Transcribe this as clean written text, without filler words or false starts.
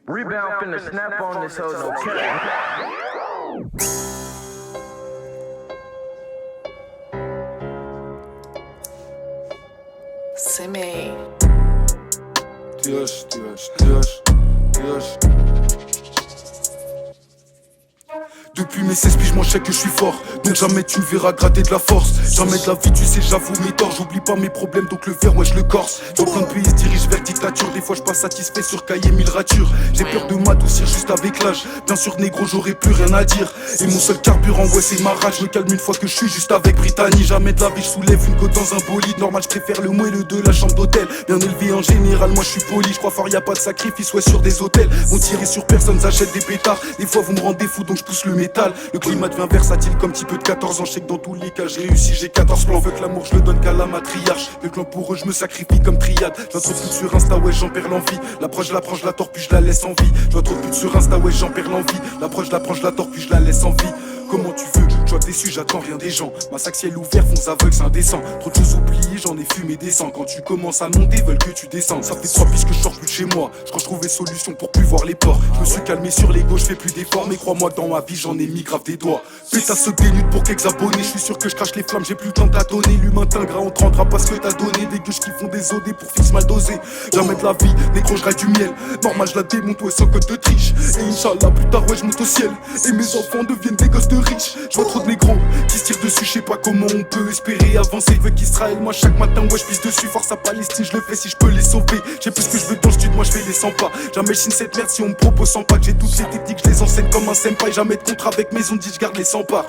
Rebound finna snap on this hoe, no cap. C'est mes... Depuis mes 16 piges, je m'en sais que je suis fort. Donc jamais tu me verras gratter de la force. Jamais de la vie, tu sais, j'avoue mes torts. J'oublie pas mes problèmes, donc le verre, ouais, je le corse. Dans plein de pays se dirige vers dictature. Des fois, je pas satisfait sur cahier, 1000 ratures. J'ai peur de m'adoucir juste avec l'âge. Bien sûr, négro, j'aurais plus rien à dire. Et mon seul carburant, ouais, c'est ma rage. Je me calme une fois que je suis juste avec Brittany. Jamais de la vie, je soulève une côte dans un bolide. Normal, je préfère le moelleux de la chambre d'hôtel. Bien élevé en général, moi, je suis poli. Je crois fort, y a pas de sacrifice, ouais, sur des hôtels. Vont tirer sur personne, j'achète des pétards. Des fois, vous me rendez fou, donc je pousse le métal. Le climat devient versatile comme petit peu de 14 ans. Je sais que dans tous les cas, j'ai réussi, j'ai 14 plans. Veux que l'amour, je le donne qu'à la matriarche. Le clan pour eux, je me sacrifie comme triade. J'en trouve plus sur Insta, ouais, j'en perds l'envie. L'approche, je la prends, je la tords, puis je la laisse en vie. J'en trouve plus sur Insta, ouais, j'en perds l'envie. L'approche, je la prends, je la tords, puis je la laisse en vie. Comment tu veux, je sois déçu, j'attends rien des gens. Ma sac ciel ouvert, fonds aveugles, c'est indécent. Trop de choses oubliées, j'en ai fumé des sangs. Quand tu commences à monter, veulent que tu descendes. Ça fait 3 pistes que je sors plus de chez moi. Je crois que je trouvais solution pour plus voir les ports. Je me suis calmé sur l'ego, je fais plus d'efforts. Mais crois-moi que dans ma vie, j'en ai mis grave des doigts. Pétasse se dénude pour quelques abonnés. Je suis sûr que je crache les flammes, j'ai plus le temps de tâtonner. L'humain t'ingrat, on te rendra pas ce que t'as donné. Des gueuches qui font des OD pour fixe mal dosé. Jamais de la vie, négro, je rêve du miel. Normal, je la démonte, ouais, sans code de triche. Et Inch'Allah, plus tard, ouais, je monte au ciel. Et mes enfants deviennent des gosses de riches. Je vois trop de négros qui se tirent dessus, je sais pas comment on peut espérer avancer. Veut qu'Israël, moi chaque matin, ouais, je pisse dessus. Force à Palestine, je le fais si je peux les sauver. J'ai plus ce que je veux dans le studio, moi je fais les 100 pas. Jamais je signe cette merde si on me propose 100 pas. J'ai toutes ces techniques, je les enseigne comme un senpai. Jamais de contrat avec maison dit, je garde les 100 pas.